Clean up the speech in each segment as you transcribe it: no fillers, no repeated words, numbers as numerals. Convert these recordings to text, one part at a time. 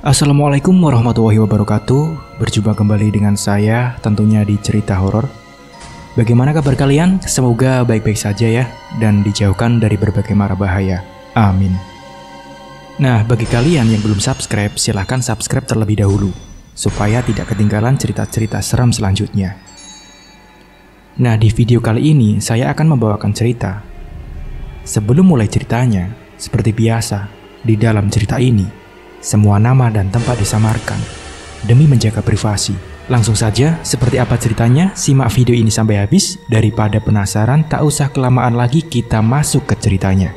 Assalamualaikum warahmatullahi wabarakatuh. Berjumpa kembali dengan saya tentunya di cerita horor. Bagaimana kabar kalian? Semoga baik-baik saja ya, dan dijauhkan dari berbagai mara bahaya. Amin. Nah, bagi kalian yang belum subscribe, silahkan subscribe terlebih dahulu supaya tidak ketinggalan cerita-cerita seram selanjutnya. Nah, di video kali ini saya akan membawakan cerita. Sebelum mulai ceritanya, seperti biasa, di dalam cerita ini semua nama dan tempat disamarkan demi menjaga privasi. Langsung saja, seperti apa ceritanya? Simak video ini sampai habis. Daripada penasaran, tak usah kelamaan lagi, kita masuk ke ceritanya.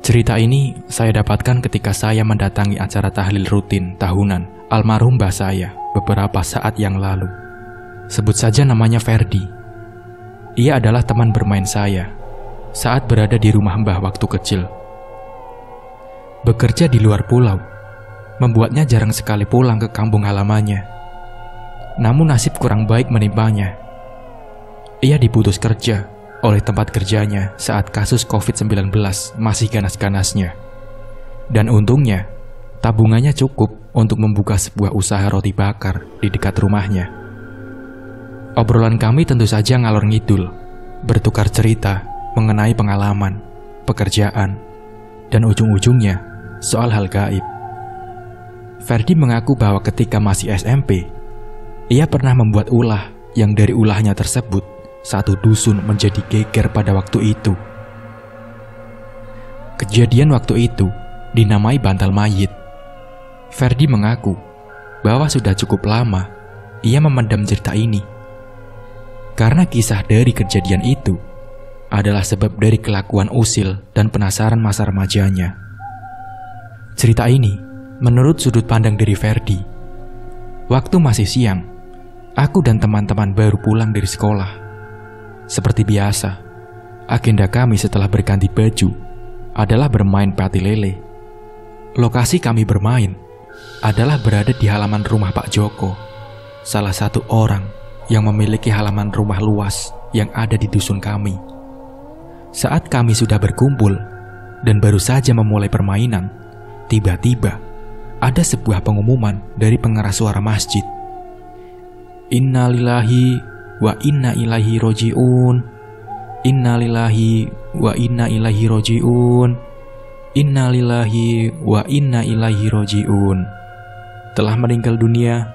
Cerita ini saya dapatkan ketika saya mendatangi acara tahlil rutin tahunan almarhum mbah saya beberapa saat yang lalu. Sebut saja namanya Ferdi. Ia adalah teman bermain saya saat berada di rumah mbah waktu kecil. Bekerja di luar pulau membuatnya jarang sekali pulang ke kampung halamannya. Namun nasib kurang baik menimpanya. Ia diputus kerja oleh tempat kerjanya saat kasus COVID-19 masih ganas-ganasnya. Dan untungnya, tabungannya cukup untuk membuka sebuah usaha roti bakar di dekat rumahnya. Obrolan kami tentu saja ngalor ngidul, bertukar cerita mengenai pengalaman, pekerjaan, dan ujung-ujungnya soal hal gaib. Ferdi mengaku bahwa ketika masih SMP, ia pernah membuat ulah yang dari ulahnya tersebut satu dusun menjadi geger pada waktu itu. Kejadian waktu itu dinamai bantal mayit. Ferdi mengaku bahwa sudah cukup lama ia memendam cerita ini, karena kisah dari kejadian itu adalah sebab dari kelakuan usil dan penasaran masa remajanya. Cerita ini menurut sudut pandang dari Ferdi. Waktu masih siang, aku dan teman-teman baru pulang dari sekolah. Seperti biasa, agenda kami setelah berganti baju adalah bermain pati lele. Lokasi kami bermain adalah berada di halaman rumah Pak Joko, salah satu orang yang memiliki halaman rumah luas yang ada di dusun kami. Saat kami sudah berkumpul dan baru saja memulai permainan, tiba-tiba ada sebuah pengumuman dari pengeras suara masjid. Innalillahi wa inna ilaihi roji'un. Innalillahi wa inna ilaihi roji'un. Innalillahi wa inna ilaihi roji'un. Telah meninggal dunia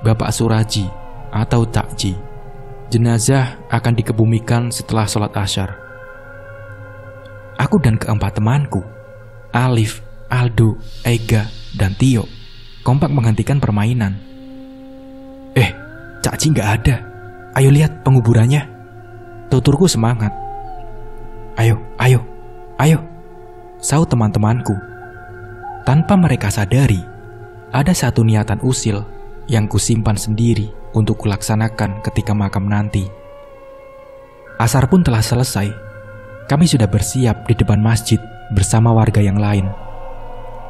Bapak Suraji atau Takji. Jenazah akan dikebumikan setelah sholat asyar. Aku dan keempat temanku, Alif, Aldo, Ega, dan Tio, kompak menghentikan permainan. Takji nggak ada. Ayo lihat penguburannya, tuturku semangat. Ayo, saut teman-temanku. Tanpa mereka sadari, ada satu niatan usil yang kusimpan sendiri untuk kulaksanakan ketika makam nanti. Asar pun telah selesai. Kami sudah bersiap di depan masjid bersama warga yang lain.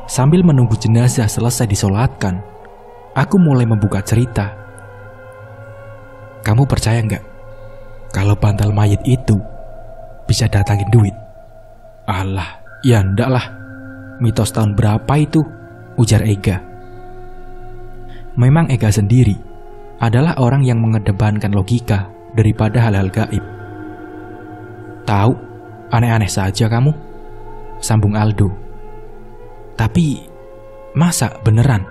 Sambil menunggu jenazah selesai disolatkan, aku mulai membuka cerita. Kamu percaya nggak kalau bantal mayit itu bisa datangin duit? Alah, ya ndak lah. Mitos tahun berapa itu? Ujar Ega. Memang Ega sendiri adalah orang yang mengedepankan logika daripada hal-hal gaib. Tahu, aneh-aneh saja kamu, sambung Aldo. Tapi, masa beneran?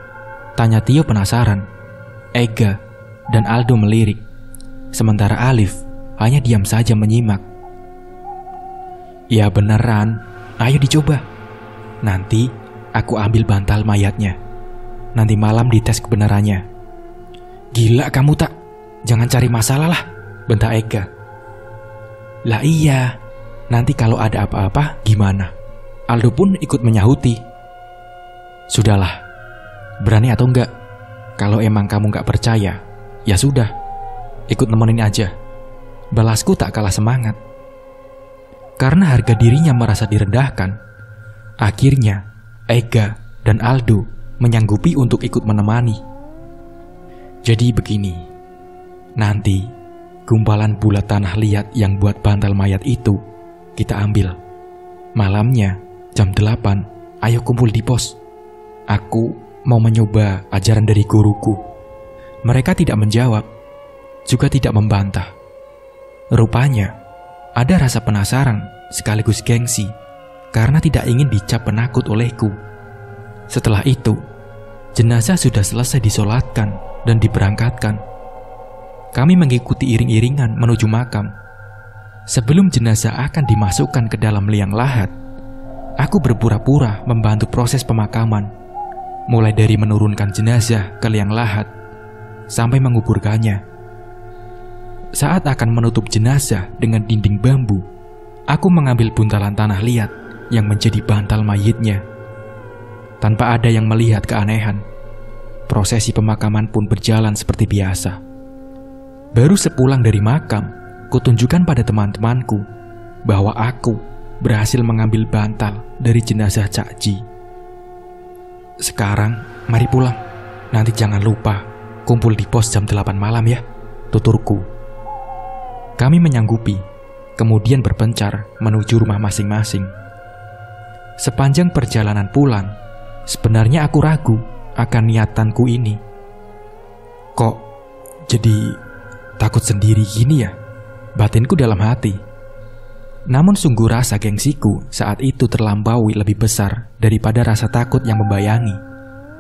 Tanya Tio penasaran. Ega dan Aldo melirik. Sementara Alif hanya diam saja menyimak. Ya beneran, ayo dicoba. Nanti aku ambil bantal mayatnya. Nanti malam dites kebenarannya. Gila kamu tak? Jangan cari masalah lah, bentak Ega. Lah iya, nanti kalau ada apa-apa gimana? Aldo pun ikut menyahuti. Sudahlah, berani atau enggak? Kalau emang kamu gak percaya, ya sudah, ikut nemenin aja. Balasku tak kalah semangat. Karena harga dirinya merasa direndahkan, akhirnya Ega dan Aldo menyanggupi untuk ikut menemani. Jadi begini, nanti gumpalan bulat tanah liat yang buat bantal mayat itu kita ambil. Malamnya jam 8, ayo kumpul di pos. Aku mau mencoba ajaran dari guruku. Mereka tidak menjawab, juga tidak membantah. Rupanya ada rasa penasaran sekaligus gengsi karena tidak ingin dicap penakut olehku. Setelah itu, jenazah sudah selesai disolatkan dan diberangkatkan. Kami mengikuti iring-iringan menuju makam. Sebelum jenazah akan dimasukkan ke dalam liang lahat, aku berpura-pura membantu proses pemakaman, mulai dari menurunkan jenazah ke liang lahat sampai menguburkannya. Saat akan menutup jenazah dengan dinding bambu, aku mengambil buntalan tanah liat yang menjadi bantal mayitnya. Tanpa ada yang melihat keanehan, prosesi pemakaman pun berjalan seperti biasa. Baru sepulang dari makam, kutunjukkan pada teman-temanku bahwa aku berhasil mengambil bantal dari jenazah Cak Ji. Sekarang, mari pulang. Nanti jangan lupa kumpul di pos jam 8 malam ya, tuturku. Kami menyanggupi, kemudian berpencar menuju rumah masing-masing. Sepanjang perjalanan pulang, sebenarnya aku ragu akan niatanku ini. Kok jadi takut sendiri gini ya? Batinku dalam hati. Namun sungguh rasa gengsiku saat itu terlampaui lebih besar daripada rasa takut yang membayangi.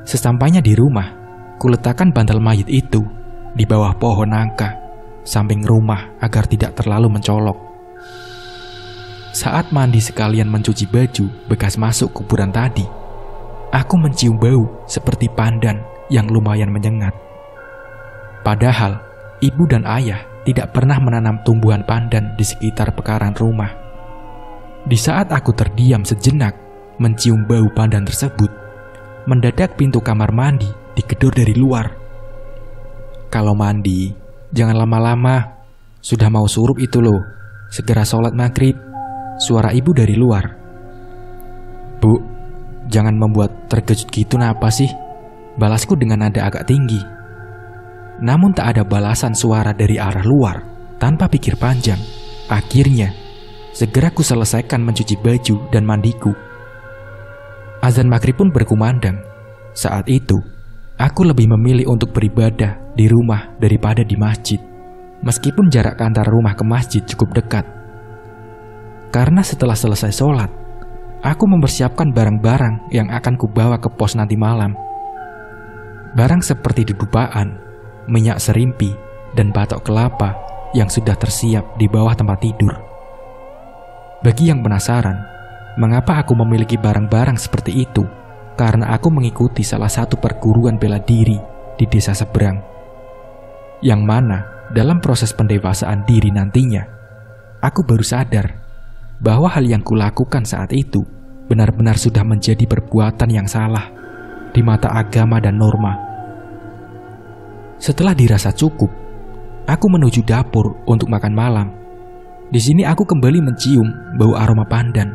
Sesampainya di rumah, kuletakkan bantal mayit itu di bawah pohon nangka samping rumah agar tidak terlalu mencolok. Saat mandi sekalian mencuci baju bekas masuk kuburan tadi, aku mencium bau seperti pandan yang lumayan menyengat. Padahal ibu dan ayah tidak pernah menanam tumbuhan pandan di sekitar pekarangan rumah. Di saat aku terdiam sejenak mencium bau pandan tersebut, mendadak pintu kamar mandi digedor dari luar. Kalau mandi, jangan lama-lama, sudah mau surup itu loh, segera sholat maghrib, suara ibu dari luar. Bu, jangan membuat terkejut gitu napa sih? Balasku dengan nada agak tinggi. Namun tak ada balasan suara dari arah luar. Tanpa pikir panjang, akhirnya segera ku selesaikan mencuci baju dan mandiku. Azan maghrib pun berkumandang. Saat itu, aku lebih memilih untuk beribadah di rumah daripada di masjid, meskipun jarak antara rumah ke masjid cukup dekat. Karena setelah selesai sholat, aku mempersiapkan barang-barang yang akan kubawa ke pos nanti malam. Barang seperti dedupaan, minyak serimpi, dan batok kelapa yang sudah tersiap di bawah tempat tidur. Bagi yang penasaran, mengapa aku memiliki barang-barang seperti itu? Karena aku mengikuti salah satu perguruan bela diri di desa seberang, yang mana dalam proses pendewasaan diri nantinya, aku baru sadar bahwa hal yang kulakukan saat itu benar-benar sudah menjadi perbuatan yang salah di mata agama dan norma. Setelah dirasa cukup, aku menuju dapur untuk makan malam. Di sini aku kembali mencium bau aroma pandan.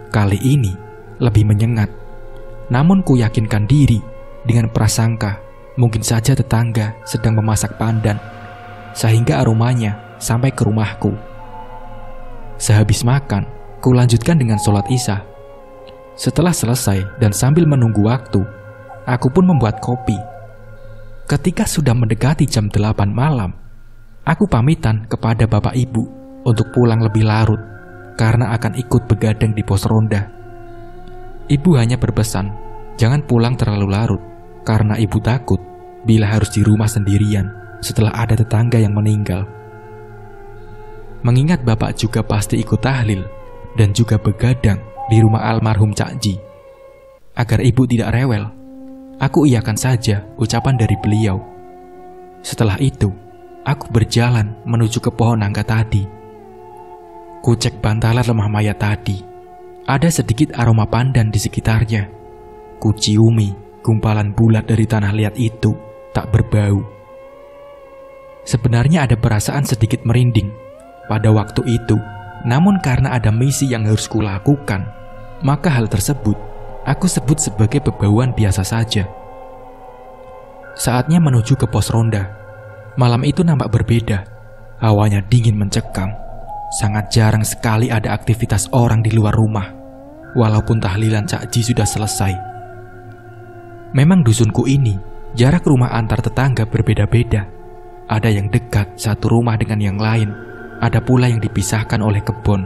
Kali ini lebih menyengat. Namun ku yakinkan diri dengan prasangka mungkin saja tetangga sedang memasak pandan, sehingga aromanya sampai ke rumahku. Sehabis makan, ku lanjutkan dengan sholat isya. Setelah selesai dan sambil menunggu waktu, aku pun membuat kopi. Ketika sudah mendekati jam 8 malam, aku pamitan kepada bapak ibu untuk pulang lebih larut karena akan ikut begadang di pos ronda. Ibu hanya berpesan, jangan pulang terlalu larut, karena ibu takut bila harus di rumah sendirian setelah ada tetangga yang meninggal. Mengingat bapak juga pasti ikut tahlil dan juga begadang di rumah almarhum Cak Ji. Agar ibu tidak rewel, aku iakan saja ucapan dari beliau. Setelah itu, aku berjalan menuju ke pohon nangka tadi. Kucek bantalan lemah mayat tadi. Ada sedikit aroma pandan di sekitarnya. Kuciumi gumpalan bulat dari tanah liat itu tak berbau. Sebenarnya ada perasaan sedikit merinding pada waktu itu Namun karena ada misi yang harus kulakukan, maka hal tersebut aku sebut sebagai bebauan biasa saja. Saatnya menuju ke pos ronda. Malam itu nampak berbeda. Hawanya dingin mencekam. Sangat jarang sekali ada aktivitas orang di luar rumah, walaupun tahlilan Cakji sudah selesai. Memang dusunku ini, jarak rumah antar tetangga berbeda-beda. Ada yang dekat satu rumah dengan yang lain, ada pula yang dipisahkan oleh kebun.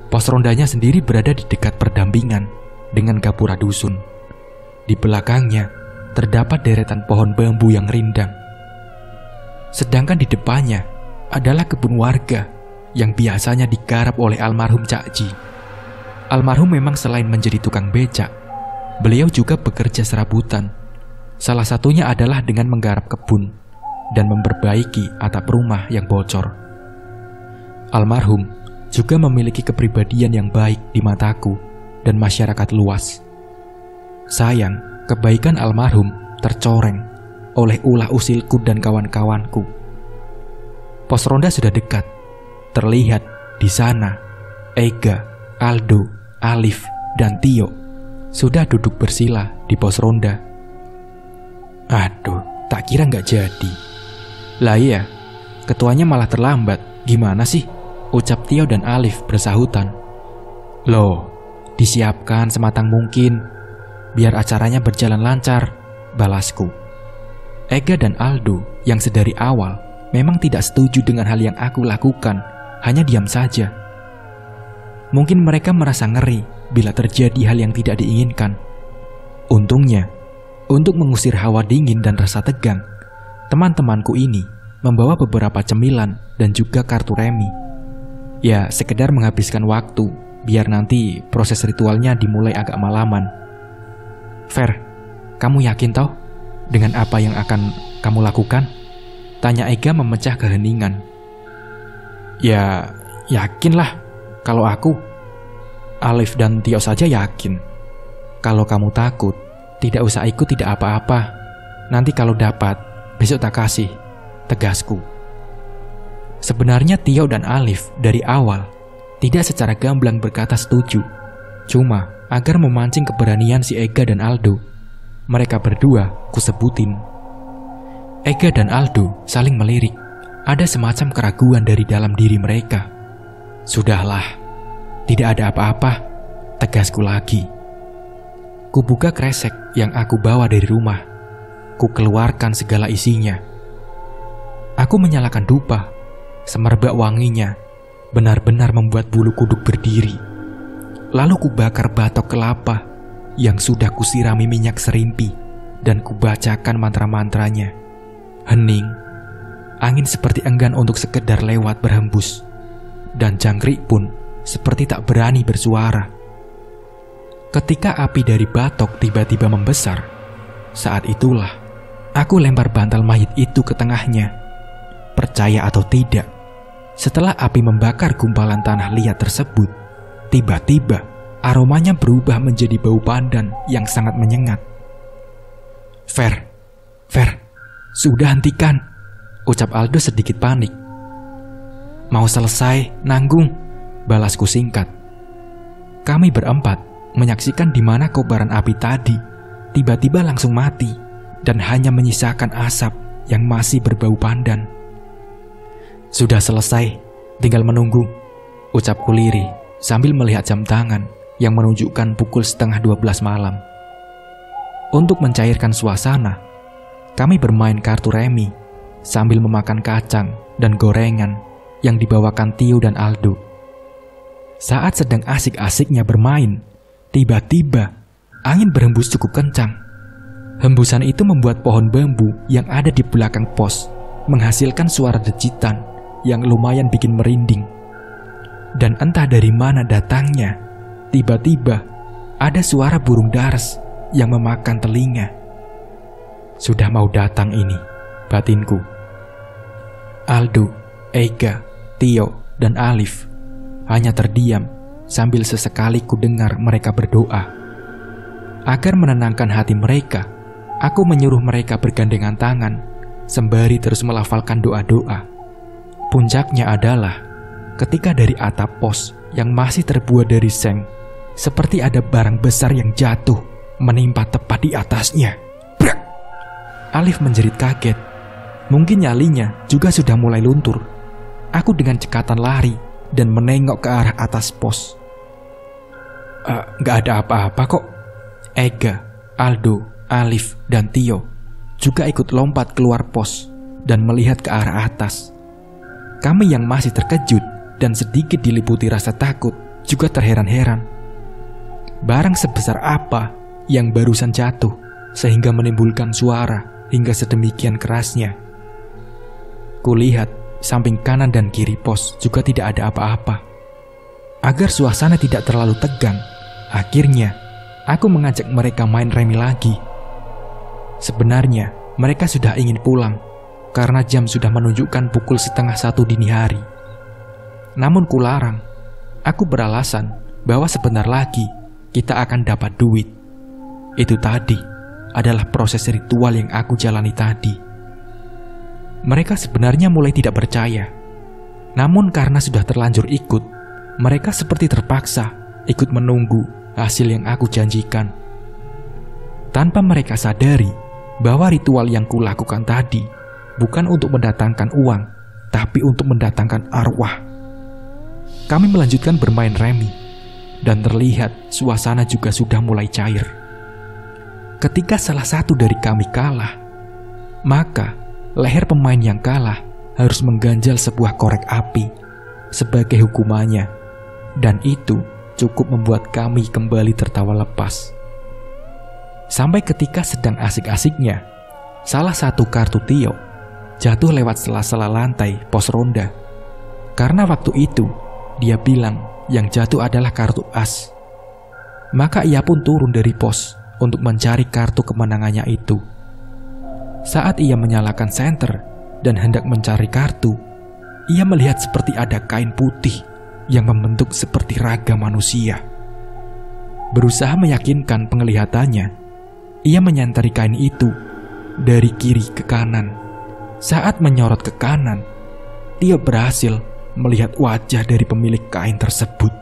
Pos rondanya sendiri berada di dekat perdampingan dengan gapura dusun. Di belakangnya terdapat deretan pohon bambu yang rindang. Sedangkan di depannya adalah kebun warga yang biasanya digarap oleh almarhum Cakji. Almarhum memang selain menjadi tukang becak, beliau juga bekerja serabutan. Salah satunya adalah dengan menggarap kebun dan memperbaiki atap rumah yang bocor. Almarhum juga memiliki kepribadian yang baik di mataku dan masyarakat luas. Sayang, kebaikan almarhum tercoreng oleh ulah usilku dan kawan-kawanku. Pos ronda sudah dekat. Terlihat di sana Ega, Aldo, Alif, dan Tio sudah duduk bersila di pos ronda. Aduh, tak kira nggak jadi. Lah iya, ketuanya malah terlambat. Gimana sih? Ucap Tio dan Alif bersahutan. Loh, disiapkan sematang mungkin biar acaranya berjalan lancar, balasku. Ega dan Aldo yang sedari awal memang tidak setuju dengan hal yang aku lakukan, hanya diam saja. Mungkin mereka merasa ngeri bila terjadi hal yang tidak diinginkan. Untungnya, untuk mengusir hawa dingin dan rasa tegang, teman-temanku ini membawa beberapa cemilan dan juga kartu remi. Ya, sekedar menghabiskan waktu, biar nanti proses ritualnya dimulai agak malaman. Fer, kamu yakin toh dengan apa yang akan kamu lakukan? Tanya Ega memecah keheningan. Ya, yakinlah. Kalau aku, Alif dan Tio saja yakin. Kalau kamu takut, tidak usah ikut, tidak apa-apa. Nanti kalau dapat, besok tak kasih, tegasku. Sebenarnya Tio dan Alif dari awal tidak secara gamblang berkata setuju. Cuma agar memancing keberanian si Ega dan Aldo, mereka berdua kusebutin. Ega dan Aldo saling melirik. Ada semacam keraguan dari dalam diri mereka. Sudahlah, tidak ada apa-apa, tegasku lagi. Kubuka kresek yang aku bawa dari rumah. Ku keluarkan segala isinya. Aku menyalakan dupa. Semerbak wanginya benar-benar membuat bulu kuduk berdiri. Lalu kubakar batok kelapa yang sudah kusirami minyak serimpi dan kubacakan mantra-mantranya. Hening, angin seperti enggan untuk sekedar lewat berhembus, dan jangkrik pun seperti tak berani bersuara. Ketika api dari batok tiba-tiba membesar, saat itulah aku lempar bantal mayit itu ke tengahnya. Percaya atau tidak, setelah api membakar gumpalan tanah liat tersebut, tiba-tiba aromanya berubah menjadi bau pandan yang sangat menyengat. Fer, sudah hentikan, ucap Aldo sedikit panik. Mau selesai, nanggung, balasku singkat. Kami berempat menyaksikan di mana kobaran api tadi tiba-tiba langsung mati dan hanya menyisakan asap yang masih berbau pandan. Sudah selesai, tinggal menunggu, ucapku lirih sambil melihat jam tangan yang menunjukkan pukul 11:30 malam. Untuk mencairkan suasana, kami bermain kartu remi sambil memakan kacang dan gorengan yang dibawakan Tio dan Aldo. Saat sedang asik-asiknya bermain, tiba-tiba angin berhembus cukup kencang. Hembusan itu membuat pohon bambu yang ada di belakang pos menghasilkan suara dejitan yang lumayan bikin merinding. Dan entah dari mana datangnya, tiba-tiba ada suara burung dares yang memakan telinga. Sudah mau datang ini, batinku. Aldo, Ega, Tio, dan Alif hanya terdiam sambil sesekali ku dengar mereka berdoa. Agar menenangkan hati mereka, aku menyuruh mereka bergandengan tangan sembari terus melafalkan doa-doa. Puncaknya adalah ketika dari atap pos yang masih terbuat dari seng, seperti ada barang besar yang jatuh menimpa tepat di atasnya. Brak! Alif menjerit kaget. Mungkin nyalinya juga sudah mulai luntur. Aku dengan cekatan lari dan menengok ke arah atas pos. Gak ada apa-apa kok. Ega, Aldo, Alif, dan Tio juga ikut lompat keluar pos dan melihat ke arah atas. Kami yang masih terkejut dan sedikit diliputi rasa takut juga terheran-heran. Barang sebesar apa yang barusan jatuh sehingga menimbulkan suara hingga sedemikian kerasnya. Kulihat samping kanan dan kiri pos juga tidak ada apa-apa. Agar suasana tidak terlalu tegang, akhirnya aku mengajak mereka main remi lagi. Sebenarnya mereka sudah ingin pulang karena jam sudah menunjukkan pukul 12:30 dini hari. Namun kularang. Aku beralasan bahwa sebentar lagi kita akan dapat duit. Itu tadi adalah proses ritual yang aku jalani tadi. Mereka sebenarnya mulai tidak percaya. Namun karena sudah terlanjur ikut, mereka seperti terpaksa ikut menunggu hasil yang aku janjikan. Tanpa mereka sadari bahwa ritual yang kulakukan tadi bukan untuk mendatangkan uang, tapi untuk mendatangkan arwah. Kami melanjutkan bermain remi, dan terlihat suasana juga sudah mulai cair. Ketika salah satu dari kami kalah, maka leher pemain yang kalah harus mengganjal sebuah korek api sebagai hukumannya, dan itu cukup membuat kami kembali tertawa lepas. Sampai ketika sedang asik-asiknya, salah satu kartu Tio jatuh lewat sela-sela lantai pos ronda. Karena waktu itu dia bilang yang jatuh adalah kartu as. Maka ia pun turun dari pos untuk mencari kartu kemenangannya itu. Saat ia menyalakan senter dan hendak mencari kartu, ia melihat seperti ada kain putih yang membentuk seperti raga manusia. Berusaha meyakinkan penglihatannya, ia menyentari kain itu dari kiri ke kanan. Saat menyorot ke kanan, Tio berhasil melihat wajah dari pemilik kain tersebut.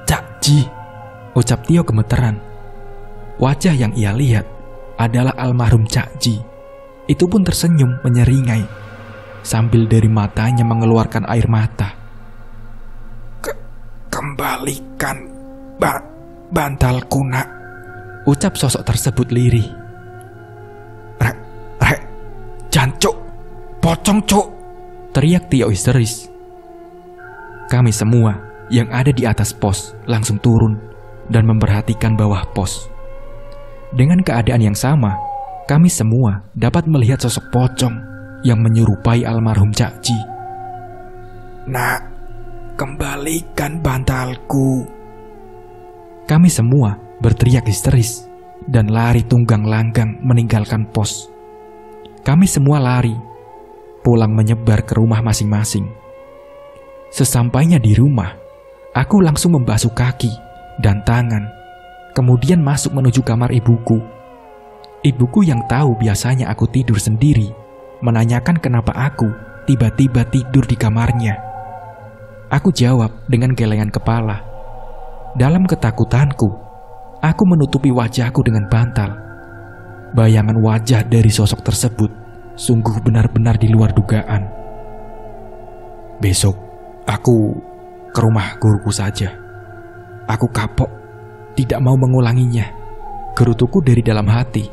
Cak Ji, ucap Tio gemeteran. Wajah yang ia lihat adalah almarhum Cak Ji. Itu pun tersenyum menyeringai sambil dari matanya mengeluarkan air mata. Kembalikan bantalku, nak, ucap sosok tersebut lirih. Rek, jancuk, pocong cuk, teriak Tio histeris. Kami semua yang ada di atas pos langsung turun dan memperhatikan bawah pos. Dengan keadaan yang sama, kami semua dapat melihat sosok pocong yang menyerupai almarhum Cak Ji. Nak, kembalikan bantalku. Kami semua berteriak histeris dan lari tunggang langgang meninggalkan pos. Kami semua lari, pulang menyebar ke rumah masing-masing. Sesampainya di rumah, aku langsung membasuh kaki dan tangan, kemudian masuk menuju kamar ibuku. Ibuku yang tahu biasanya aku tidur sendiri, menanyakan kenapa aku tiba-tiba tidur di kamarnya. Aku jawab dengan gelengan kepala. Dalam ketakutanku, aku menutupi wajahku dengan bantal. Bayangan wajah dari sosok tersebut sungguh benar-benar di luar dugaan. Besok, aku ke rumah guruku saja. Aku kapok, tidak mau mengulanginya, gerutuku dari dalam hati.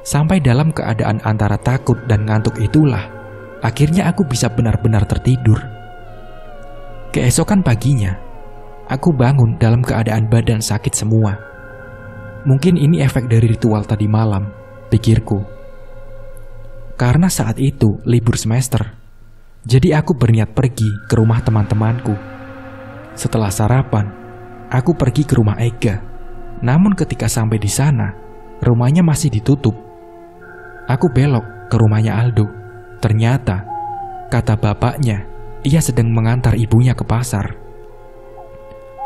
Sampai dalam keadaan antara takut dan ngantuk itulah, akhirnya aku bisa benar-benar tertidur. Keesokan paginya, aku bangun dalam keadaan badan sakit semua. Mungkin ini efek dari ritual tadi malam, pikirku. Karena saat itu libur semester, jadi aku berniat pergi ke rumah teman-temanku. Setelah sarapan, aku pergi ke rumah Ega. Namun ketika sampai di sana, rumahnya masih ditutup. Aku belok ke rumahnya Aldo. Ternyata, kata bapaknya, ia sedang mengantar ibunya ke pasar.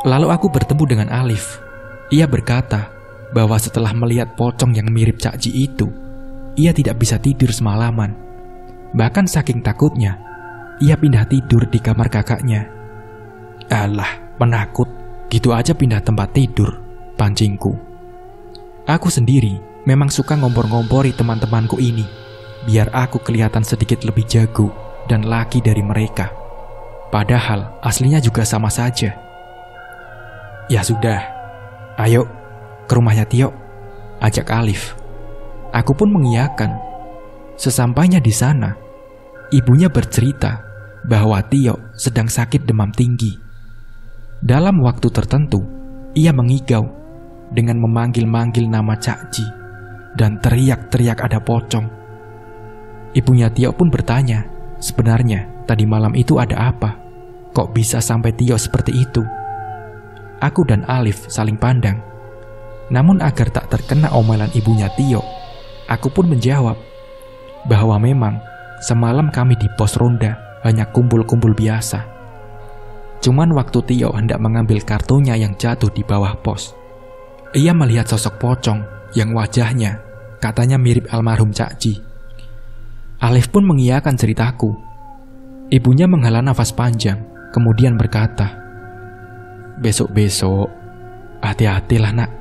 Lalu aku bertemu dengan Alif. Ia berkata bahwa setelah melihat pocong yang mirip Cak Ji itu, ia tidak bisa tidur semalaman. Bahkan saking takutnya, ia pindah tidur di kamar kakaknya. Alah, penakut, gitu aja pindah tempat tidur, pancingku. Aku sendiri memang suka ngompor-ngompori teman-temanku ini, biar aku kelihatan sedikit lebih jago dan laki dari mereka. Padahal aslinya juga sama saja. Ya sudah, ayo ke rumahnya Tio, ajak Alif. Aku pun mengiyakan. Sesampainya di sana, ibunya bercerita bahwa Tio sedang sakit demam tinggi. Dalam waktu tertentu, ia mengigau dengan memanggil-manggil nama Cak Ji dan teriak-teriak ada pocong. Ibunya Tio pun bertanya, sebenarnya tadi malam itu ada apa? Kok bisa sampai Tio seperti itu? Aku dan Alif saling pandang. Namun agar tak terkena omelan ibunya Tio, aku pun menjawab bahwa memang semalam kami di pos ronda hanya kumpul-kumpul biasa. Cuman waktu Tio hendak mengambil kartunya yang jatuh di bawah pos, ia melihat sosok pocong yang wajahnya katanya mirip almarhum Cak Ji. Alif pun mengiyakan ceritaku. Ibunya menghela nafas panjang, kemudian berkata, "Besok-besok hati-hatilah nak.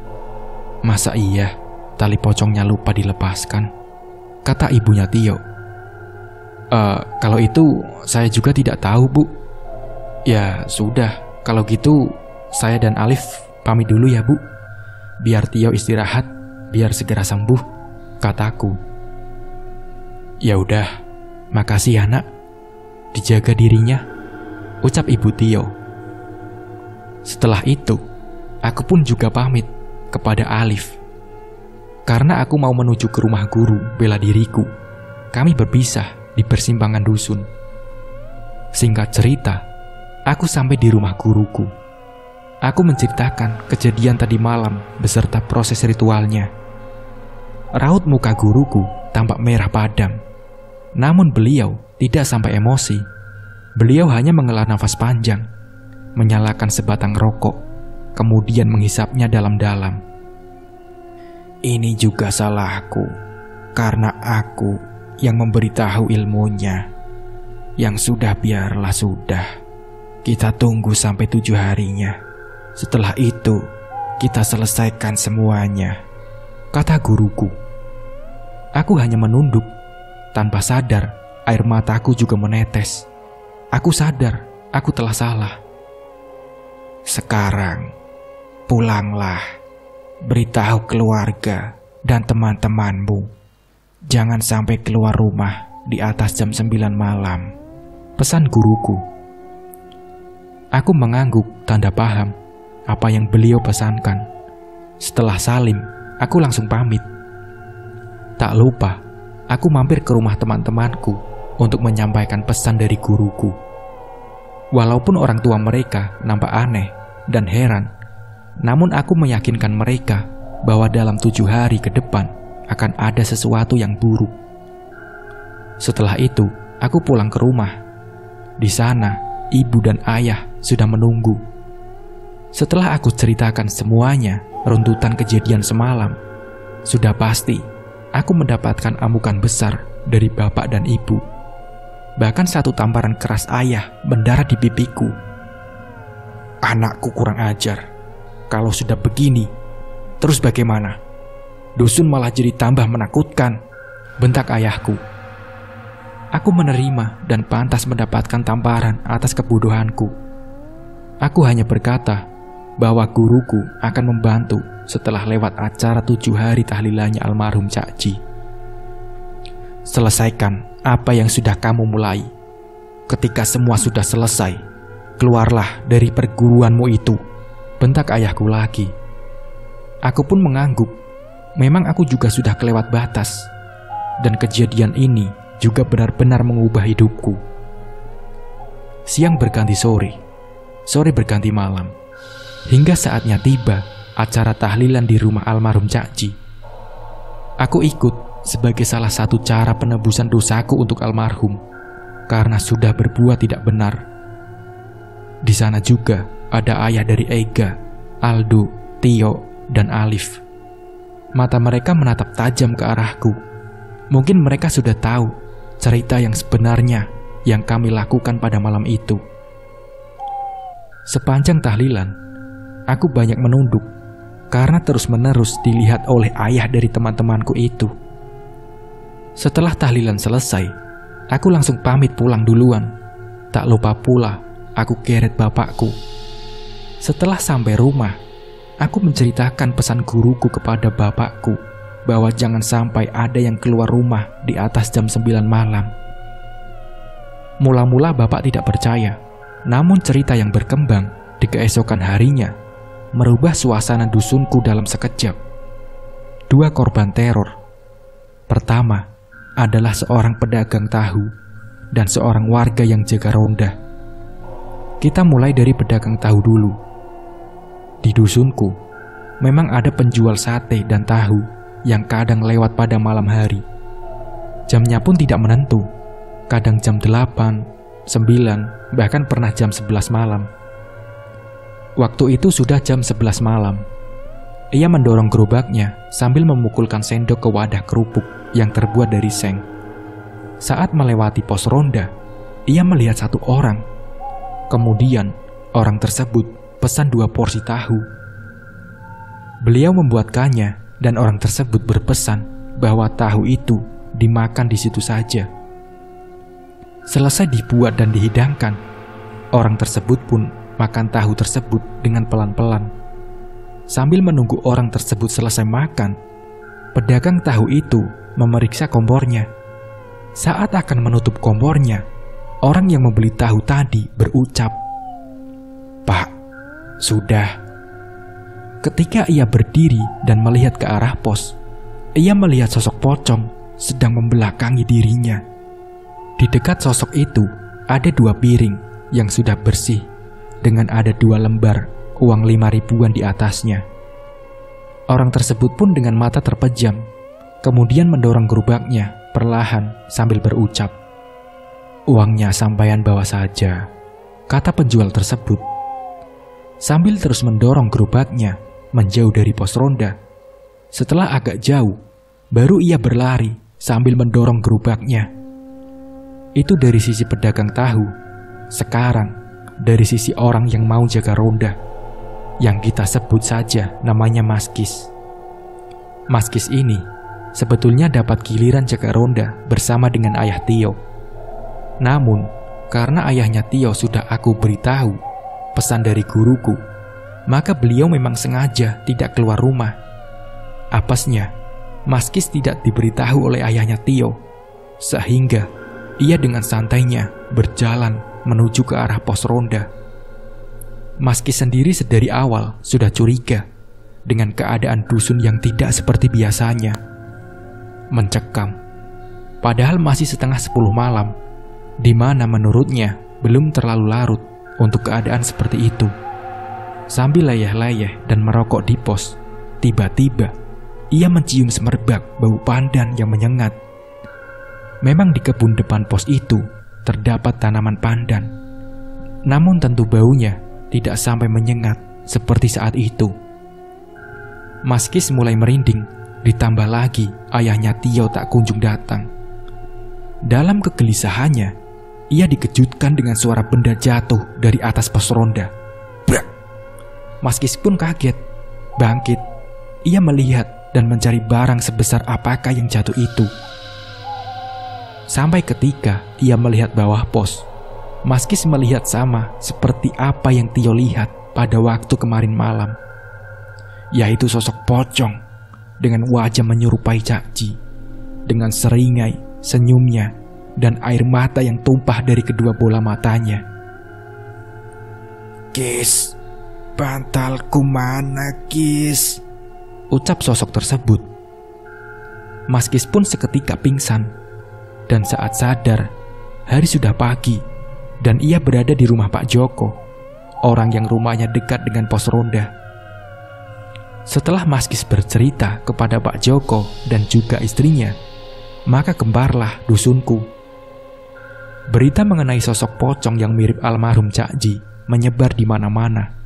Masa iya tali pocongnya lupa dilepaskan?" kata ibunya Tio. Kalau itu saya juga tidak tahu, Bu." "Ya sudah, kalau gitu saya dan Alif pamit dulu ya, Bu. Biar Tio istirahat, biar segera sembuh," kataku. "Ya udah, makasih ya nak. Dijaga dirinya," ucap ibu Tio. Setelah itu, aku pun juga pamit kepada Alif. Karena aku mau menuju ke rumah guru bela diriku, kami berpisah di persimpangan dusun. Singkat cerita, aku sampai di rumah guruku. Aku menceritakan kejadian tadi malam beserta proses ritualnya. Raut muka guruku tampak merah padam. Namun beliau tidak sampai emosi. Beliau hanya menghela nafas panjang, menyalakan sebatang rokok, kemudian menghisapnya dalam-dalam. "Ini juga salahku, karena aku yang memberitahu ilmunya. Yang sudah biarlah sudah. Kita tunggu sampai 7 harinya. Setelah itu, kita selesaikan semuanya," kata guruku. Aku hanya menunduk. Tanpa sadar, air mataku juga menetes. Aku sadar, aku telah salah. "Sekarang, pulanglah. Beritahu keluarga dan teman-temanmu. Jangan sampai keluar rumah di atas jam 9 malam," pesan guruku. Aku mengangguk tanda paham apa yang beliau pesankan. Setelah salim, aku langsung pamit. Tak lupa, aku mampir ke rumah teman-temanku untuk menyampaikan pesan dari guruku. Walaupun orang tua mereka nampak aneh dan heran, namun aku meyakinkan mereka bahwa dalam 7 hari ke depan akan ada sesuatu yang buruk. Setelah itu, aku pulang ke rumah. Di sana, ibu dan ayah sudah menunggu. Setelah aku ceritakan semuanya, runtutan kejadian semalam, sudah pasti aku mendapatkan amukan besar dari bapak dan ibu. Bahkan satu tamparan keras ayah mendarat di pipiku. "Anakku kurang ajar. Kalau sudah begini, terus bagaimana? Dusun malah jadi tambah menakutkan," bentak ayahku. Aku menerima dan pantas mendapatkan tamparan atas kebodohanku. Aku hanya berkata bahwa guruku akan membantu setelah lewat acara 7 hari tahlilannya almarhum Cak Ji. "Selesaikan apa yang sudah kamu mulai. Ketika semua sudah selesai, keluarlah dari perguruanmu itu," bentak ayahku lagi. Aku pun mengangguk. Memang aku juga sudah kelewat batas. Dan kejadian ini juga benar-benar mengubah hidupku. Siang berganti sore, sore berganti malam, hingga saatnya tiba acara tahlilan di rumah almarhum Cak Ji. Aku ikut sebagai salah satu cara penebusan dosaku untuk almarhum, karena sudah berbuat tidak benar. Di sana juga ada ayah dari Ega, Aldo, Tio, dan Alif. Mata mereka menatap tajam ke arahku. Mungkin mereka sudah tahu cerita yang sebenarnya yang kami lakukan pada malam itu. Sepanjang tahlilan, aku banyak menunduk karena terus-menerus dilihat oleh ayah dari teman-temanku itu. Setelah tahlilan selesai, aku langsung pamit pulang duluan. Tak lupa pula, aku geret bapakku. Setelah sampai rumah, aku menceritakan pesan guruku kepada bapakku bahwa jangan sampai ada yang keluar rumah di atas jam 9 malam. Mula-mula bapak tidak percaya, namun cerita yang berkembang di keesokan harinya merubah suasana dusunku dalam sekejap. 2 korban teror. Pertama adalah seorang pedagang tahu dan seorang warga yang jaga ronda. Kita mulai dari pedagang tahu dulu. Di dusunku memang ada penjual sate dan tahu yang kadang lewat pada malam hari. Jamnya pun tidak menentu, kadang jam 8, 9, bahkan pernah jam 11 malam. Waktu itu sudah jam 11 malam. Ia mendorong gerobaknya sambil memukulkan sendok ke wadah kerupuk yang terbuat dari seng. Saat melewati pos ronda, ia melihat 1 orang. Kemudian, orang tersebut pesan 2 porsi tahu. Beliau membuatkannya dan orang tersebut berpesan bahwa tahu itu dimakan di situ saja. Selesai dibuat dan dihidangkan, orang tersebut pun makan tahu tersebut dengan pelan-pelan. Sambil menunggu orang tersebut selesai makan, pedagang tahu itu memeriksa kompornya. Saat akan menutup kompornya, orang yang membeli tahu tadi berucap, "Pak, sudah." Ketika ia berdiri dan melihat ke arah pos, ia melihat sosok pocong sedang membelakangi dirinya. Di dekat sosok itu ada 2 piring yang sudah bersih dengan ada 2 lembar uang 5 ribuan di atasnya. Orang tersebut pun dengan mata terpejam, kemudian mendorong gerobaknya perlahan sambil berucap, "Uangnya sampean bawa saja," kata penjual tersebut. Sambil terus mendorong gerobaknya menjauh dari pos ronda. Setelah agak jauh, baru ia berlari sambil mendorong gerobaknya. Itu dari sisi pedagang tahu. Sekarang, dari sisi orang yang mau jaga ronda, yang kita sebut saja namanya Mas Kis. Mas Kis ini sebetulnya dapat giliran jaga ronda bersama dengan ayah Tio. Namun, karena ayahnya Tio sudah aku beritahu pesan dari guruku, maka beliau memang sengaja tidak keluar rumah. Apesnya, Mas Kis tidak diberitahu oleh ayahnya Tio, sehingga ia dengan santainya berjalan menuju ke arah pos ronda. Mas Kis sendiri sedari awal sudah curiga dengan keadaan dusun yang tidak seperti biasanya. Mencekam, padahal masih setengah 10 malam, di mana menurutnya belum terlalu larut untuk keadaan seperti itu. Sambil leyeh-leyeh dan merokok di pos, tiba-tiba ia mencium semerbak bau pandan yang menyengat. Memang di kebun depan pos itu terdapat tanaman pandan, namun tentu baunya tidak sampai menyengat seperti saat itu. Mas Kis mulai merinding, ditambah lagi ayahnya Tio tak kunjung datang. Dalam kegelisahannya, ia dikejutkan dengan suara benda jatuh dari atas pos ronda. Brak! Mas Kis pun kaget, bangkit. Ia melihat dan mencari barang sebesar apakah yang jatuh itu. Sampai ketika ia melihat bawah pos, Mas Kis melihat sama seperti apa yang Tio lihat pada waktu kemarin malam, yaitu sosok pocong dengan wajah menyerupai Cak Ji, dengan seringai, senyumnya, dan air mata yang tumpah dari kedua bola matanya. "Kis, bantalku mana, Kis?" ucap sosok tersebut. Mas Kis pun seketika pingsan, dan saat sadar, hari sudah pagi, dan ia berada di rumah Pak Joko, orang yang rumahnya dekat dengan pos ronda. Setelah Mas Kis bercerita kepada Pak Joko dan juga istrinya, maka gemparlah dusunku. Berita mengenai sosok pocong yang mirip almarhum Cak Ji menyebar di mana-mana,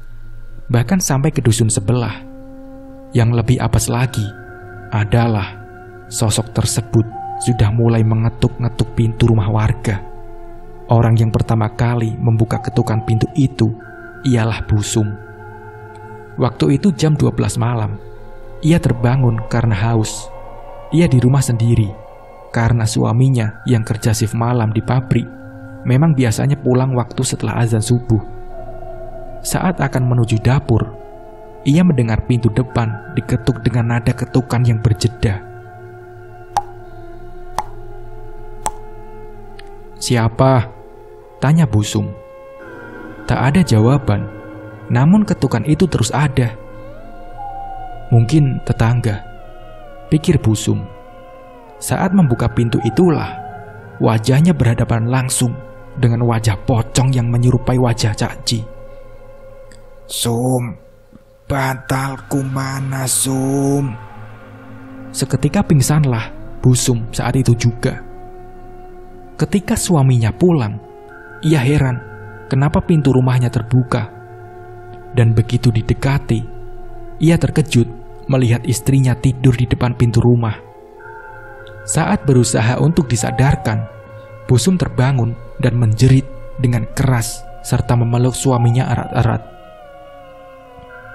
bahkan sampai ke dusun sebelah. Yang lebih apes lagi adalah sosok tersebut sudah mulai mengetuk-ngetuk pintu rumah warga. Orang yang pertama kali membuka ketukan pintu itu ialah Busum. Waktu itu jam 12 malam. Ia terbangun karena haus. Ia di rumah sendiri karena suaminya yang kerja shift malam di pabrik memang biasanya pulang waktu setelah azan subuh. Saat akan menuju dapur, ia mendengar pintu depan diketuk dengan nada ketukan yang berjeda. "Siapa?" tanya Busum. Tak ada jawaban, namun ketukan itu terus ada. Mungkin tetangga, pikir Busum. Saat membuka pintu itulah, wajahnya berhadapan langsung dengan wajah pocong yang menyerupai wajah Cak Ji. "Sum, bantalku mana, Sum?" Seketika pingsanlah Busum saat itu juga. Ketika suaminya pulang, ia heran kenapa pintu rumahnya terbuka. Dan begitu didekati, ia terkejut melihat istrinya tidur di depan pintu rumah. Saat berusaha untuk disadarkan, Busum terbangun dan menjerit dengan keras serta memeluk suaminya erat-erat.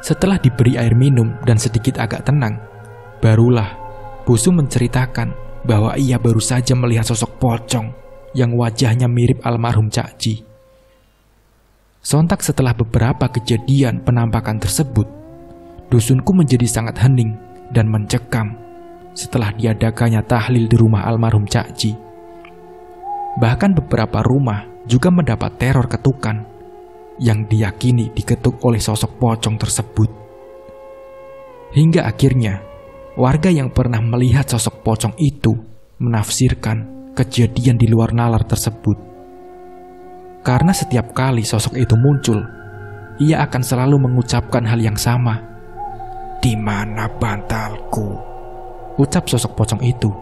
Setelah diberi air minum dan sedikit agak tenang, barulah Busum menceritakan bahwa ia baru saja melihat sosok pocong yang wajahnya mirip almarhum Cak Ji. Sontak setelah beberapa kejadian penampakan tersebut, dusunku menjadi sangat hening dan mencekam setelah diadakannya tahlil di rumah almarhum Cak Ji. Bahkan beberapa rumah juga mendapat teror ketukan yang diyakini diketuk oleh sosok pocong tersebut. Hingga akhirnya, warga yang pernah melihat sosok pocong itu menafsirkan kejadian di luar nalar tersebut. Karena setiap kali sosok itu muncul, ia akan selalu mengucapkan hal yang sama. "Di mana bantalku?" ucap sosok pocong itu.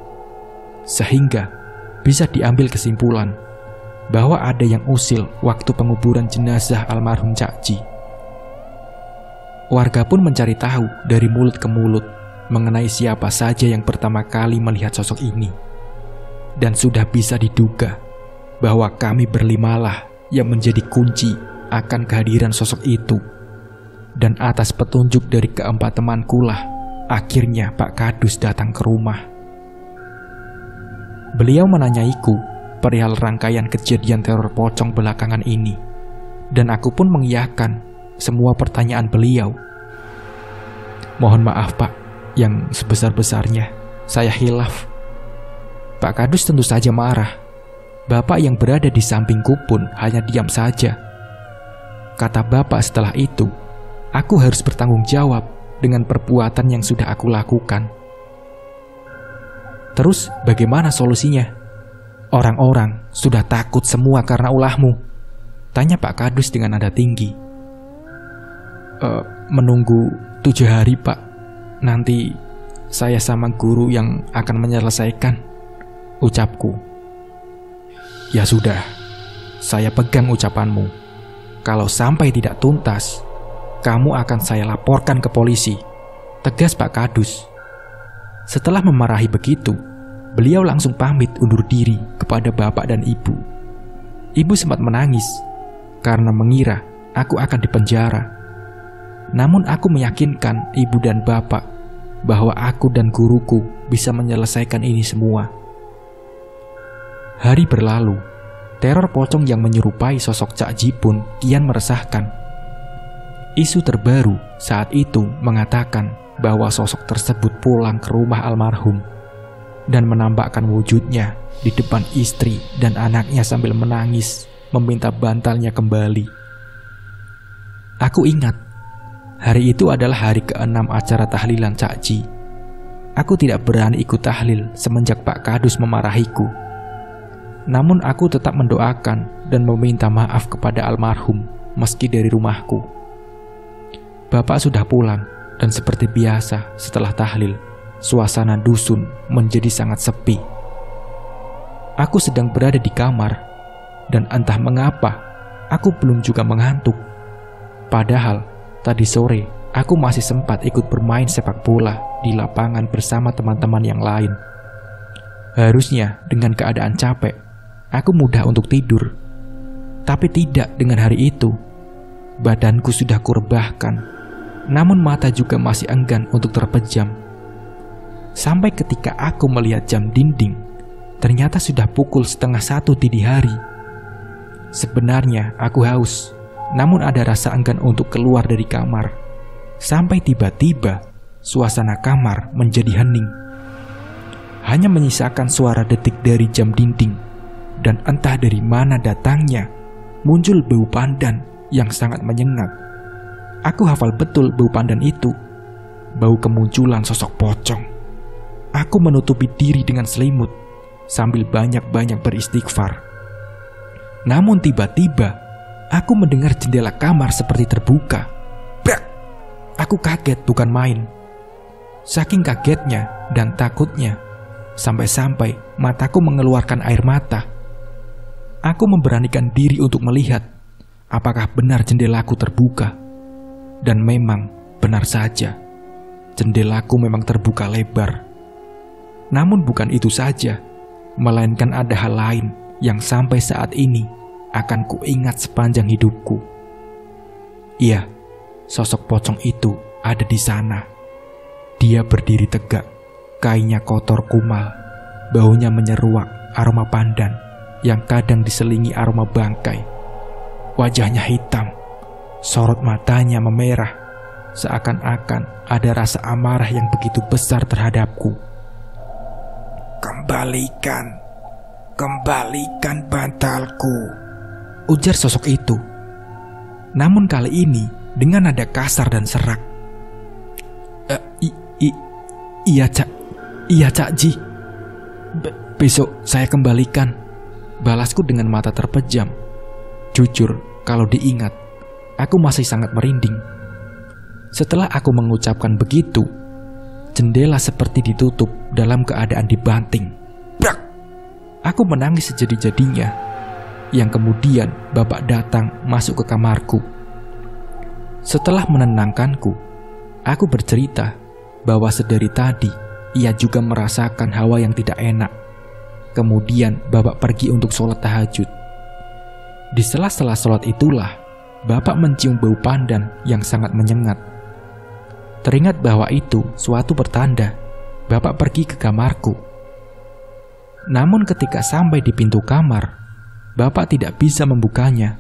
Sehingga bisa diambil kesimpulan bahwa ada yang usil waktu penguburan jenazah almarhum Cak Ji. Warga pun mencari tahu dari mulut ke mulut mengenai siapa saja yang pertama kali melihat sosok ini. Dan sudah bisa diduga bahwa kami berlimalah yang menjadi kunci akan kehadiran sosok itu. Dan atas petunjuk dari keempat temankulah akhirnya Pak Kadus datang ke rumah. Beliau menanyaiku perihal rangkaian kejadian teror pocong belakangan ini, dan aku pun mengiyakan semua pertanyaan beliau. "Mohon maaf Pak, yang sebesar-besarnya saya hilaf." Pak Kadus tentu saja marah. Bapak yang berada di sampingku pun hanya diam saja. Kata Bapak setelah itu, aku harus bertanggung jawab dengan perbuatan yang sudah aku lakukan. "Terus bagaimana solusinya? Orang-orang sudah takut semua karena ulahmu," tanya Pak Kadus dengan nada tinggi. Menunggu 7 hari Pak. Nanti saya sama guru yang akan menyelesaikan," ucapku. "Ya sudah, saya pegang ucapanmu. Kalau sampai tidak tuntas, kamu akan saya laporkan ke polisi," tegas Pak Kadus. Setelah memarahi begitu, beliau langsung pamit undur diri kepada bapak dan ibu. Ibu sempat menangis karena mengira aku akan dipenjara. Namun aku meyakinkan ibu dan bapak bahwa aku dan guruku bisa menyelesaikan ini semua. Hari berlalu, teror pocong yang menyerupai sosok Cak Ji pun kian meresahkan. Isu terbaru saat itu mengatakan bahwa sosok tersebut pulang ke rumah almarhum dan menampakkan wujudnya di depan istri dan anaknya sambil menangis meminta bantalnya kembali. Aku ingat, hari itu adalah hari ke-6 acara tahlilan Cak Ji. Aku tidak berani ikut tahlil semenjak Pak Kadus memarahiku. Namun aku tetap mendoakan dan meminta maaf kepada almarhum meski dari rumahku. Bapak sudah pulang dan seperti biasa setelah tahlil, suasana dusun menjadi sangat sepi. Aku sedang berada di kamar dan entah mengapa aku belum juga mengantuk. Padahal tadi sore aku masih sempat ikut bermain sepak bola di lapangan bersama teman-teman yang lain. Harusnya dengan keadaan capek, aku mudah untuk tidur Tapi tidak dengan hari itu. Badanku sudah kurebahkan, namun mata juga masih enggan untuk terpejam. Sampai ketika aku melihat jam dinding, ternyata sudah pukul 12:30 dini hari. Sebenarnya aku haus, namun ada rasa enggan untuk keluar dari kamar. Sampai tiba-tiba suasana kamar menjadi hening. Hanya menyisakan suara detik dari jam dinding, dan entah dari mana datangnya muncul bau pandan yang sangat menyengat. Aku hafal betul bau pandan itu, bau kemunculan sosok pocong. Aku menutupi diri dengan selimut sambil banyak-banyak beristighfar. Namun tiba-tiba aku mendengar jendela kamar seperti terbuka. Brak! Aku kaget bukan main. Saking kagetnya dan takutnya, sampai-sampai mataku mengeluarkan air mata. Aku memberanikan diri untuk melihat apakah benar jendelaku terbuka. Dan memang benar saja, jendelaku memang terbuka lebar. Namun bukan itu saja, melainkan ada hal lain yang sampai saat ini akan kuingat sepanjang hidupku. Iya, sosok pocong itu ada di sana. Dia berdiri tegak, kainnya kotor kumal, baunya menyeruak aroma pandan yang kadang diselingi aroma bangkai. Wajahnya hitam, sorot matanya memerah, seakan-akan ada rasa amarah yang begitu besar terhadapku. Kembalikan bantalku, ujar sosok itu. Namun kali ini dengan nada kasar dan serak. Iya Cak Ji. Besok saya kembalikan, balasku dengan mata terpejam. Jujur, kalau diingat, aku masih sangat merinding. Setelah aku mengucapkan begitu, jendela seperti ditutup dalam keadaan dibanting. Brak! Aku menangis sejadi-jadinya. Yang kemudian bapak datang masuk ke kamarku. Setelah menenangkanku, aku bercerita bahwa sedari tadi ia juga merasakan hawa yang tidak enak. Kemudian bapak pergi untuk sholat tahajud. Di sela-sela sholat itulah bapak mencium bau pandan yang sangat menyengat. Teringat bahwa itu suatu pertanda bapak pergi ke kamarku. Namun ketika sampai di pintu kamar, bapak tidak bisa membukanya.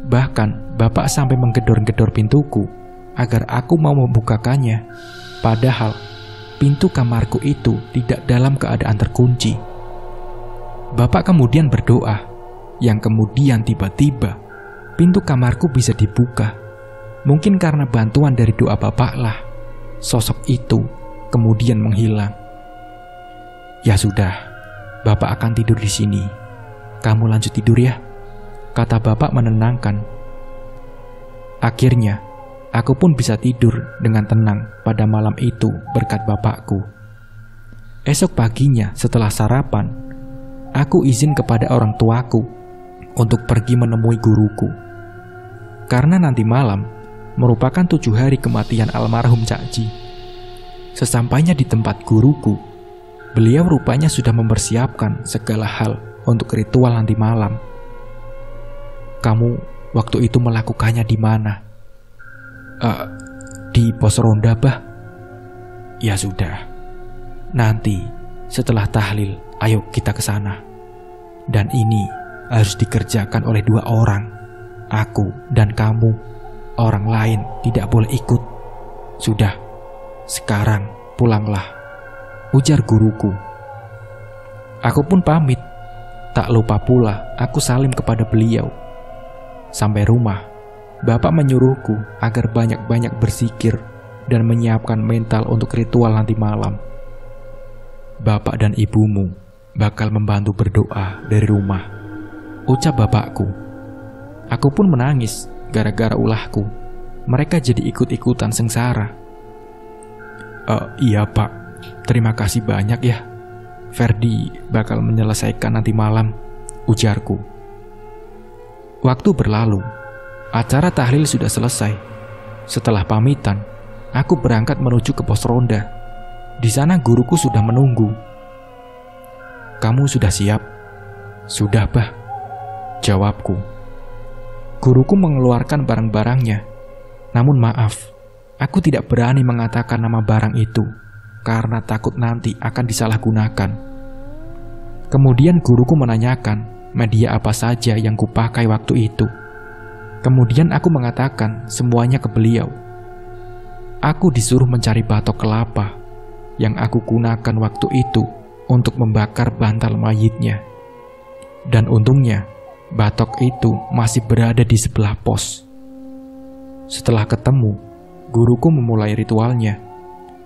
Bahkan bapak sampai menggedor-gedor pintuku agar aku mau membukakannya. Padahal pintu kamarku itu tidak dalam keadaan terkunci. Bapak kemudian berdoa, yang kemudian tiba-tiba pintu kamarku bisa dibuka. Mungkin karena bantuan dari doa bapak lah, sosok itu kemudian menghilang. Ya sudah, bapak akan tidur di sini. Kamu lanjut tidur ya, kata bapak menenangkan. Akhirnya aku pun bisa tidur dengan tenang pada malam itu berkat bapakku. Esok paginya setelah sarapan, aku izin kepada orang tuaku untuk pergi menemui guruku. Karena nanti malam merupakan 7 hari kematian almarhum Cak Ji. Sesampainya di tempat guruku, beliau rupanya sudah mempersiapkan segala hal untuk ritual nanti malam. Kamu waktu itu melakukannya di mana? Di pos ronda, bah. Ya sudah. Nanti setelah tahlil, ayo kita ke sana. Dan ini harus dikerjakan oleh 2 orang. Aku dan kamu. Orang lain tidak boleh ikut. Sudah, sekarang pulanglah, ujar guruku. Aku pun pamit. Tak lupa pula aku salim kepada beliau. Sampai rumah, bapak menyuruhku agar banyak-banyak berzikir dan menyiapkan mental untuk ritual nanti malam. Bapak dan ibumu bakal membantu berdoa dari rumah, ucap bapakku. Aku pun menangis gara-gara ulahku. Mereka jadi ikut-ikutan sengsara. Iya pak, terima kasih banyak ya. Ferdi bakal menyelesaikan nanti malam, ujarku. Waktu berlalu, acara tahlil sudah selesai. Setelah pamitan, aku berangkat menuju ke pos ronda. Di sana guruku sudah menunggu. Kamu sudah siap? Sudah, bah, jawabku. Guruku mengeluarkan barang-barangnya. Namun maaf, aku tidak berani mengatakan nama barang itu karena takut nanti akan disalahgunakan. Kemudian guruku menanyakan media apa saja yang kupakai waktu itu. Kemudian aku mengatakan semuanya ke beliau. Aku disuruh mencari batok kelapa yang aku gunakan waktu itu untuk membakar bantal mayitnya. Dan untungnya, batok itu masih berada di sebelah pos. Setelah ketemu, guruku memulai ritualnya.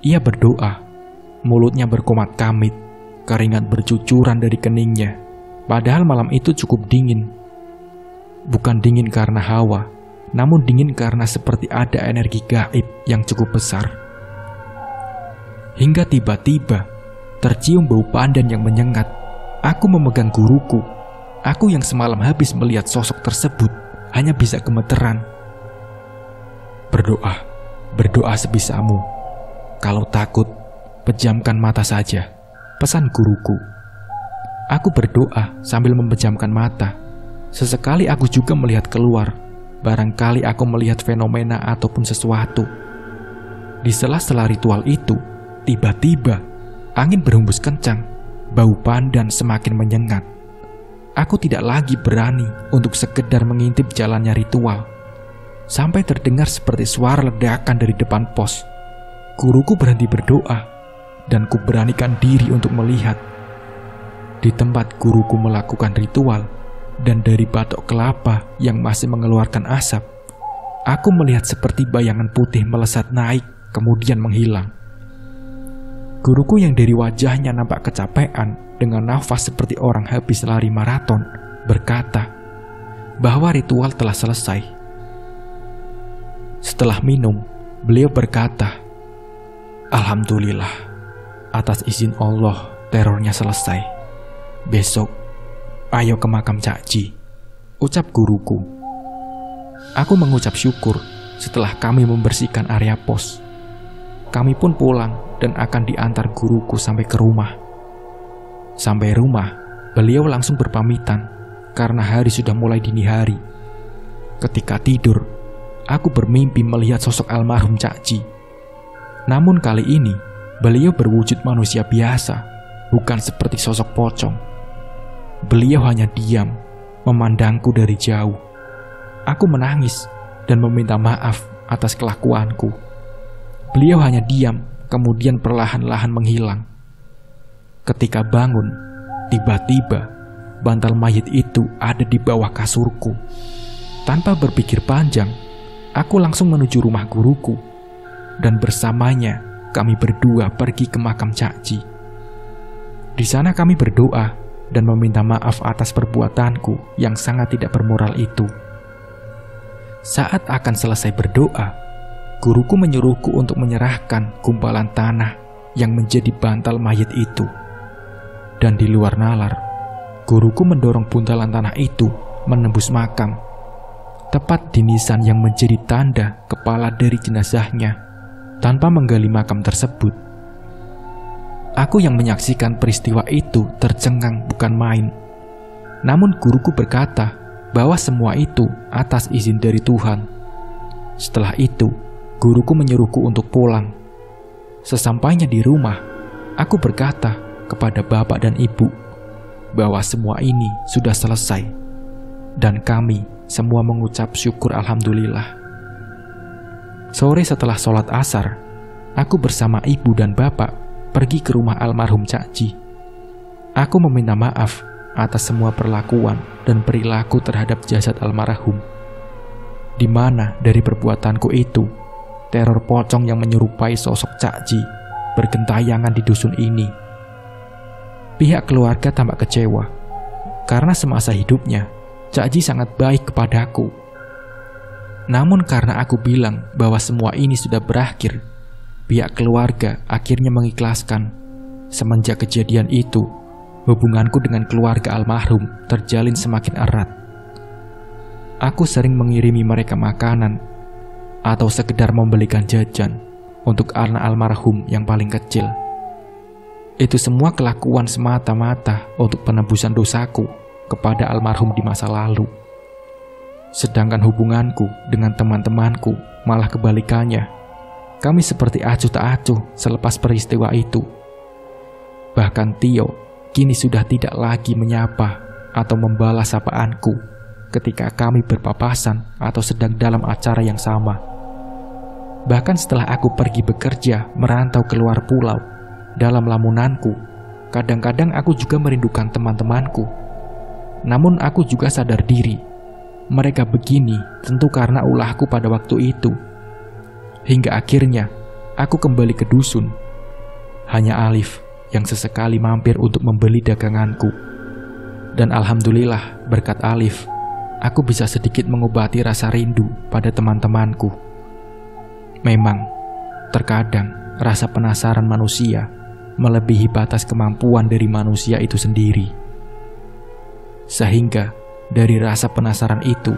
Ia berdoa, mulutnya berkomat kamit, keringat bercucuran dari keningnya. Padahal malam itu cukup dingin. Bukan dingin karena hawa, namun dingin karena seperti ada energi gaib yang cukup besar. Hingga tiba-tiba tercium bau pandan yang menyengat. Aku memegang guruku. Aku yang semalam habis melihat sosok tersebut hanya bisa gemeteran. Berdoa sebisamu. Kalau takut, pejamkan mata saja, pesan guruku. Aku berdoa sambil memejamkan mata. Sesekali aku juga melihat keluar. Barangkali aku melihat fenomena ataupun sesuatu. Di sela-sela ritual itu, tiba-tiba angin berhembus kencang. Bau pandan semakin menyengat. Aku tidak lagi berani untuk sekedar mengintip jalannya ritual. Sampai terdengar seperti suara ledakan dari depan pos. Guruku berhenti berdoa, dan ku beranikan diri untuk melihat. Di tempat guruku melakukan ritual, dan dari batok kelapa yang masih mengeluarkan asap, aku melihat seperti bayangan putih melesat naik, kemudian menghilang. Guruku yang dari wajahnya nampak kecapean dengan nafas seperti orang habis lari maraton, berkata bahwa ritual telah selesai. Setelah minum, beliau berkata, "Alhamdulillah, atas izin Allah terornya selesai. Besok, ayo ke makam Cak Ji," ucap guruku. Aku mengucap syukur setelah kami membersihkan area pos. Kami pun pulang dan akan diantar guruku sampai ke rumah. Sampai rumah, beliau langsung berpamitan karena hari sudah mulai dini hari. Ketika tidur, aku bermimpi melihat sosok almarhum Cak Ji. Namun kali ini, beliau berwujud manusia biasa, bukan seperti sosok pocong. Beliau hanya diam, memandangku dari jauh. Aku menangis dan meminta maaf atas kelakuanku. Beliau hanya diam, kemudian perlahan-lahan menghilang. Ketika bangun, tiba-tiba bantal mayit itu ada di bawah kasurku. Tanpa berpikir panjang, aku langsung menuju rumah guruku, dan bersamanya kami berdua pergi ke makam Cak Ji. Di sana kami berdoa dan meminta maaf atas perbuatanku yang sangat tidak bermoral itu. Saat akan selesai berdoa, guruku menyuruhku untuk menyerahkan gumpalan tanah yang menjadi bantal mayit itu. Dan di luar nalar, guruku mendorong buntalan tanah itu menembus makam, tepat di nisan yang menjadi tanda kepala dari jenazahnya, tanpa menggali makam tersebut. Aku yang menyaksikan peristiwa itu tercengang bukan main. Namun guruku berkata bahwa semua itu atas izin dari Tuhan. Setelah itu, guruku menyuruhku untuk pulang. Sesampainya di rumah, aku berkata kepada bapak dan ibu bahwa semua ini sudah selesai, dan kami semua mengucap syukur alhamdulillah. Sore setelah sholat asar, aku bersama ibu dan bapak pergi ke rumah almarhum Cak Ji. Aku meminta maaf atas semua perlakuan dan perilaku terhadap jasad almarhum, di mana dari perbuatanku itu, teror pocong yang menyerupai sosok Cak Ji bergentayangan di dusun ini. Pihak keluarga tampak kecewa, karena semasa hidupnya, Cak Ji sangat baik kepadaku. Namun karena aku bilang bahwa semua ini sudah berakhir, pihak keluarga akhirnya mengikhlaskan. Semenjak kejadian itu, hubunganku dengan keluarga almarhum terjalin semakin erat. Aku sering mengirimi mereka makanan atau sekedar membelikan jajan untuk anak almarhum yang paling kecil. Itu semua kelakuan semata-mata untuk penebusan dosaku kepada almarhum di masa lalu. Sedangkan hubunganku dengan teman-temanku malah kebalikannya. Kami seperti acuh tak acuh selepas peristiwa itu. Bahkan Tio kini sudah tidak lagi menyapa atau membalas sapaanku ketika kami berpapasan atau sedang dalam acara yang sama. Bahkan setelah aku pergi bekerja merantau keluar pulau, dalam lamunanku, kadang-kadang aku juga merindukan teman-temanku. Namun aku juga sadar diri, mereka begini tentu karena ulahku pada waktu itu. Hingga akhirnya, aku kembali ke dusun. Hanya Alif yang sesekali mampir untuk membeli daganganku. Dan alhamdulillah, berkat Alif, aku bisa sedikit mengobati rasa rindu pada teman-temanku. Memang, terkadang rasa penasaran manusia melebihi batas kemampuan dari manusia itu sendiri. Sehingga, dari rasa penasaran itu,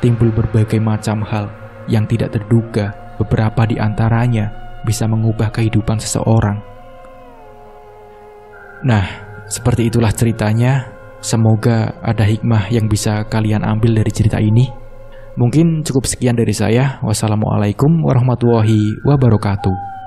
timbul berbagai macam hal yang tidak terduga. Beberapa di antaranya bisa mengubah kehidupan seseorang. Nah, seperti itulah ceritanya. Semoga ada hikmah yang bisa kalian ambil dari cerita ini. Mungkin cukup sekian dari saya. Wassalamualaikum warahmatullahi wabarakatuh.